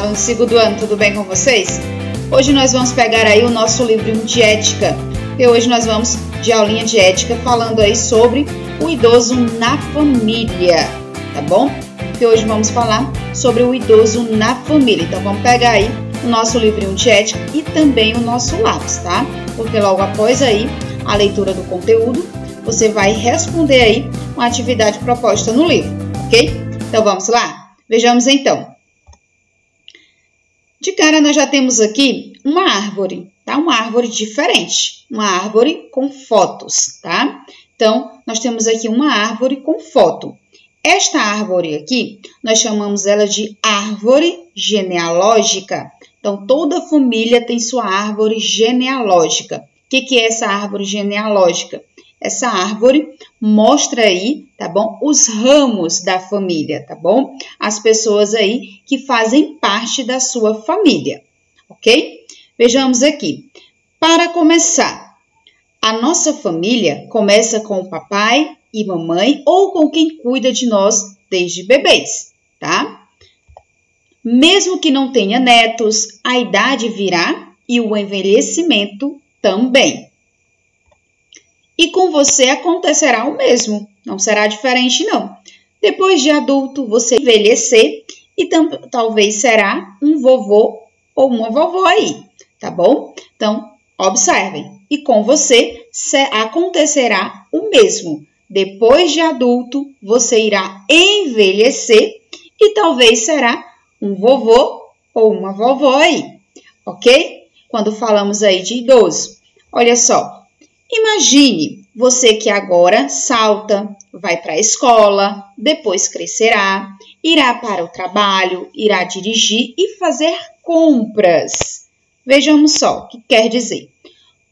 alunos do segundo ano, tudo bem com vocês? Hoje nós vamos pegar aí o nosso livrinho de ética, e hoje nós vamos de aulinha de ética falando aí sobre o idoso na família, tá bom? Porque hoje vamos falar sobre o idoso na família, então vamos pegar aí o nosso livrinho de ética e também o nosso lápis, tá? Porque logo após aí a leitura do conteúdo, você vai responder aí uma atividade proposta no livro, ok? Então vamos lá? Vejamos então. De cara, nós já temos aqui uma árvore, tá? Uma árvore diferente, uma árvore com fotos, tá? Então, nós temos aqui uma árvore com foto. Esta árvore aqui, nós chamamos ela de árvore genealógica. Então, toda família tem sua árvore genealógica. O que é essa árvore genealógica? Essa árvore mostra aí, tá bom? Os ramos da família, tá bom? As pessoas aí que fazem parte da sua família, ok? Vejamos aqui. Para começar, a nossa família começa com o papai e mamãe ou com quem cuida de nós desde bebês, tá? Mesmo que não tenha netos, a idade virá e o envelhecimento também. E com você acontecerá o mesmo, não será diferente não. Depois de adulto, você envelhecer e talvez será um vovô ou uma vovó aí, tá bom? Então, observem. E com você acontecerá o mesmo. Depois de adulto, você irá envelhecer e talvez será um vovô ou uma vovó aí, ok? Quando falamos aí de idoso, olha só. Imagine você que agora salta, vai para a escola, depois crescerá, irá para o trabalho, irá dirigir e fazer compras. Vejamos só o que quer dizer.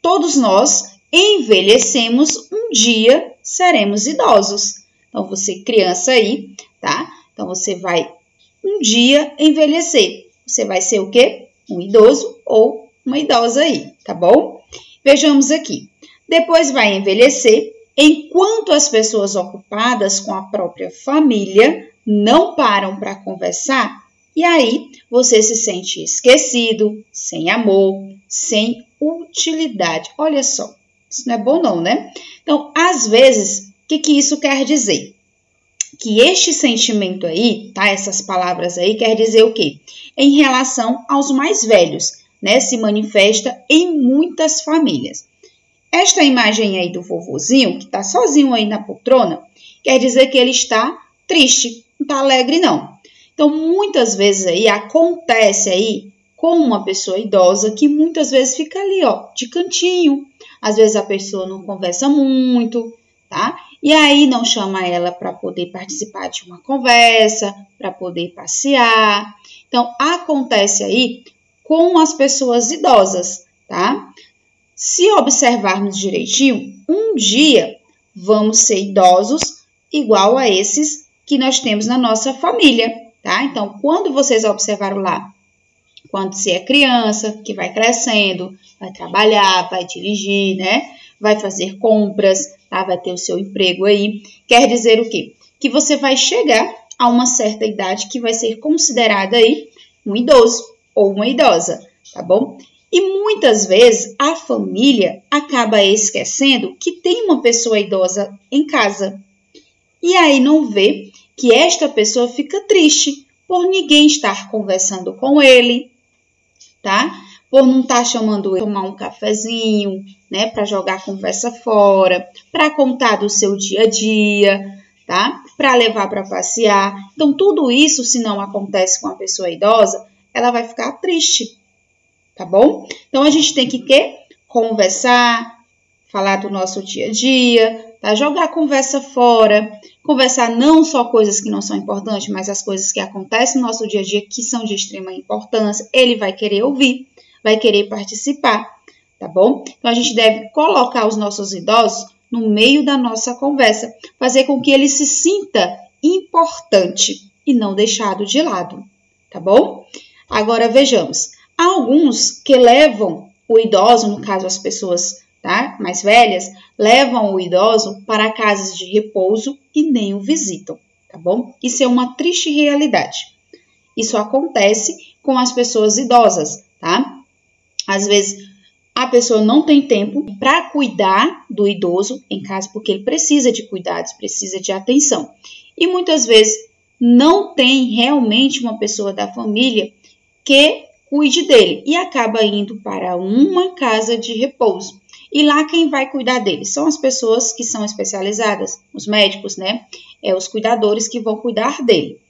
Todos nós envelhecemos, um dia seremos idosos. Então, você criança aí, tá? Então, você vai um dia envelhecer. Você vai ser o quê? Um idoso ou uma idosa aí, tá bom? Vejamos aqui. Depois vai envelhecer, enquanto as pessoas ocupadas com a própria família não param para conversar, e aí você se sente esquecido, sem amor, sem utilidade. Olha só, isso não é bom não, né? Então, às vezes, o que isso quer dizer? Que este sentimento aí, tá? Essas palavras aí, quer dizer o quê? Em relação aos mais velhos, né? Se manifesta em muitas famílias. Esta imagem aí do vovozinho, que está sozinho aí na poltrona, quer dizer que ele está triste, não está alegre não. Então, muitas vezes aí acontece aí com uma pessoa idosa que muitas vezes fica ali, ó, de cantinho. Às vezes a pessoa não conversa muito, tá? E aí não chama ela para poder participar de uma conversa, para poder passear. Então, acontece aí com as pessoas idosas, tá? Se observarmos direitinho, um dia vamos ser idosos igual a esses que nós temos na nossa família, tá? Então, quando vocês observaram lá, quando você é criança, que vai crescendo, vai trabalhar, vai dirigir, né? Vai fazer compras, tá? Vai ter o seu emprego aí. Quer dizer o quê? Que você vai chegar a uma certa idade que vai ser considerada aí um idoso ou uma idosa, tá bom? E muitas vezes a família acaba esquecendo que tem uma pessoa idosa em casa. E aí não vê que esta pessoa fica triste por ninguém estar conversando com ele, tá? Por não estar chamando ele para tomar um cafezinho, né? Para jogar a conversa fora, para contar do seu dia a dia, tá? Para levar para passear. Então, tudo isso, se não acontece com a pessoa idosa, ela vai ficar triste. Tá bom? Então, a gente tem que conversar, falar do nosso dia a dia, tá? Jogar a conversa fora, conversar não só coisas que não são importantes, mas as coisas que acontecem no nosso dia a dia que são de extrema importância. Ele vai querer ouvir, vai querer participar, tá bom? Então, a gente deve colocar os nossos idosos no meio da nossa conversa, fazer com que ele se sinta importante e não deixado de lado, tá bom? Agora, vejamos. Há alguns que levam o idoso, no caso as pessoas, tá, mais velhas, levam o idoso para casas de repouso e nem o visitam, tá bom? Isso é uma triste realidade. Isso acontece com as pessoas idosas, tá? Às vezes, a pessoa não tem tempo para cuidar do idoso em casa, porque ele precisa de cuidados, precisa de atenção. E muitas vezes não tem realmente uma pessoa da família que cuide dele e acaba indo para uma casa de repouso. E lá quem vai cuidar dele são as pessoas que são especializadas, os médicos, né? Os cuidadores que vão cuidar dele.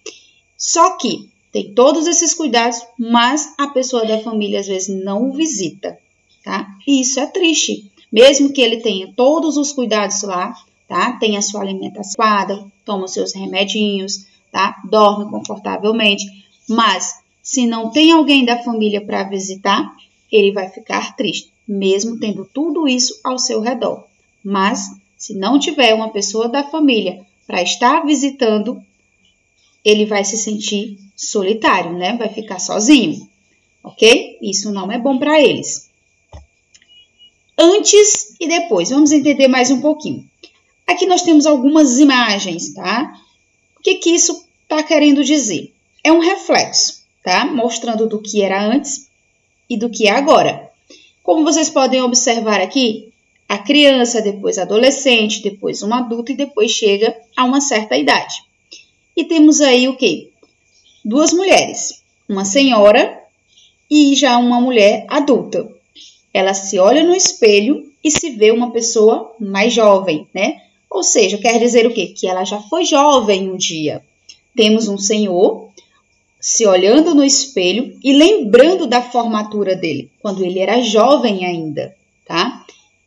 Só que tem todos esses cuidados, mas a pessoa da família às vezes não o visita, tá? E isso é triste. Mesmo que ele tenha todos os cuidados lá, tá? Tem a sua alimentação, toma os seus remedinhos, tá? Dorme confortavelmente, mas se não tem alguém da família para visitar, ele vai ficar triste, mesmo tendo tudo isso ao seu redor. Mas se não tiver uma pessoa da família para estar visitando, ele vai se sentir solitário, né? Vai ficar sozinho, ok? Isso não é bom para eles. Antes e depois, vamos entender mais um pouquinho. Aqui nós temos algumas imagens, tá? O que isso está querendo dizer? É um reflexo, tá? Mostrando do que era antes e do que é agora. Como vocês podem observar aqui, a criança, depois adolescente, depois um adulto e depois chega a uma certa idade. E temos aí o quê? Duas mulheres, uma senhora e já uma mulher adulta. Ela se olha no espelho e se vê uma pessoa mais jovem, né? Ou seja, quer dizer o quê? Que ela já foi jovem um dia. Temos um senhor se olhando no espelho e lembrando da formatura dele, quando ele era jovem ainda, tá?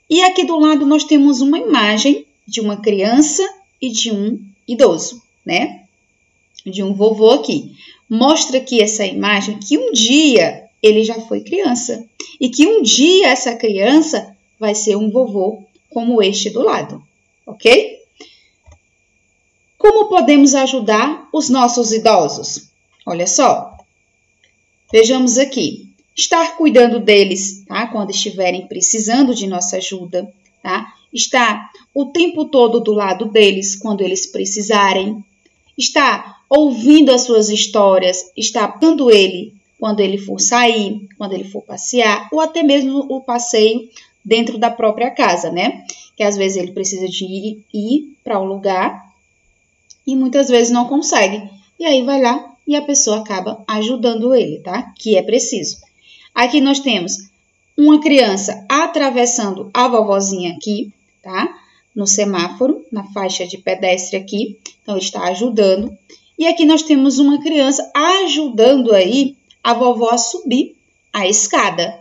E aqui do lado nós temos uma imagem de uma criança e de um idoso, né? De um vovô aqui. Mostra aqui essa imagem que um dia ele já foi criança e que um dia essa criança vai ser um vovô como este do lado, ok? Como podemos ajudar os nossos idosos? Olha só, vejamos aqui, estar cuidando deles, tá? Quando estiverem precisando de nossa ajuda, tá? Estar o tempo todo do lado deles quando eles precisarem, estar ouvindo as suas histórias, estar dando ele quando ele for sair, quando ele for passear, ou até mesmo o passeio dentro da própria casa, né? Que às vezes ele precisa de ir para um lugar e muitas vezes não consegue. E aí vai lá e a pessoa acaba ajudando ele, tá? Que é preciso. Aqui nós temos uma criança atravessando a vovozinha aqui, tá? No semáforo, na faixa de pedestre aqui. Então, ele está ajudando. E aqui nós temos uma criança ajudando aí a vovó a subir a escada.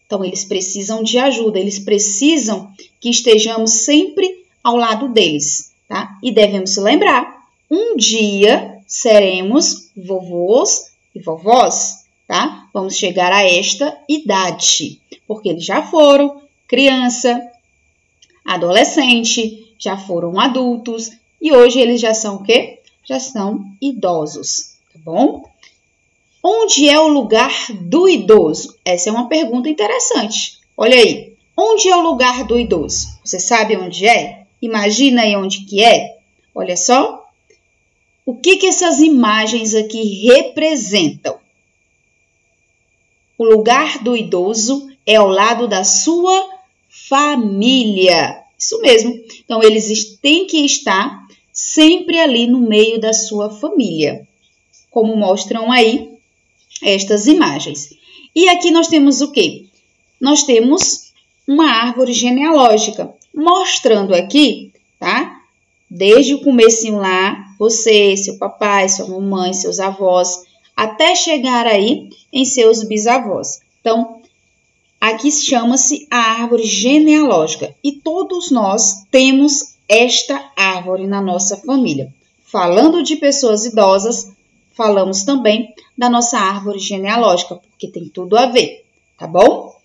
Então, eles precisam de ajuda, eles precisam que estejamos sempre ao lado deles, tá? E devemos lembrar, um dia seremos vovôs e vovós, tá? Vamos chegar a esta idade, porque eles já foram criança, adolescente, já foram adultos e hoje eles já são o quê? Já são idosos, tá bom? Onde é o lugar do idoso? Essa é uma pergunta interessante. Olha aí, onde é o lugar do idoso? Você sabe onde é? Imagina aí onde que é. Olha só. O que essas imagens aqui representam? O lugar do idoso é ao lado da sua família. Isso mesmo. Então, eles têm que estar sempre ali no meio da sua família, como mostram aí estas imagens. E aqui nós temos o quê? Nós temos uma árvore genealógica, mostrando aqui, tá? Desde o comecinho lá, você, seu papai, sua mamãe, seus avós, até chegar aí em seus bisavós. Então, aqui chama-se a árvore genealógica e todos nós temos esta árvore na nossa família. Falando de pessoas idosas, falamos também da nossa árvore genealógica, porque tem tudo a ver, tá bom?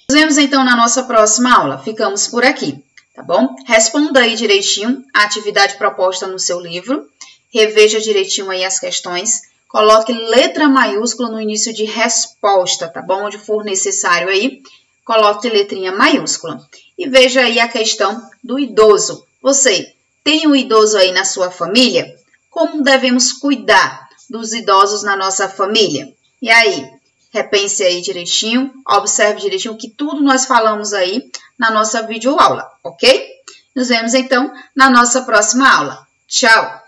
Nos vemos então na nossa próxima aula. Ficamos por aqui, tá bom? Responda aí direitinho a atividade proposta no seu livro, reveja direitinho aí as questões, coloque letra maiúscula no início de resposta, tá bom? Onde for necessário aí, coloque letrinha maiúscula. E veja aí a questão do idoso. Você tem um idoso aí na sua família? Como devemos cuidar? dos idosos na nossa família? E aí, repense aí direitinho, observe direitinho o que tudo nós falamos aí na nossa videoaula, ok? Nos vemos então na nossa próxima aula. Tchau!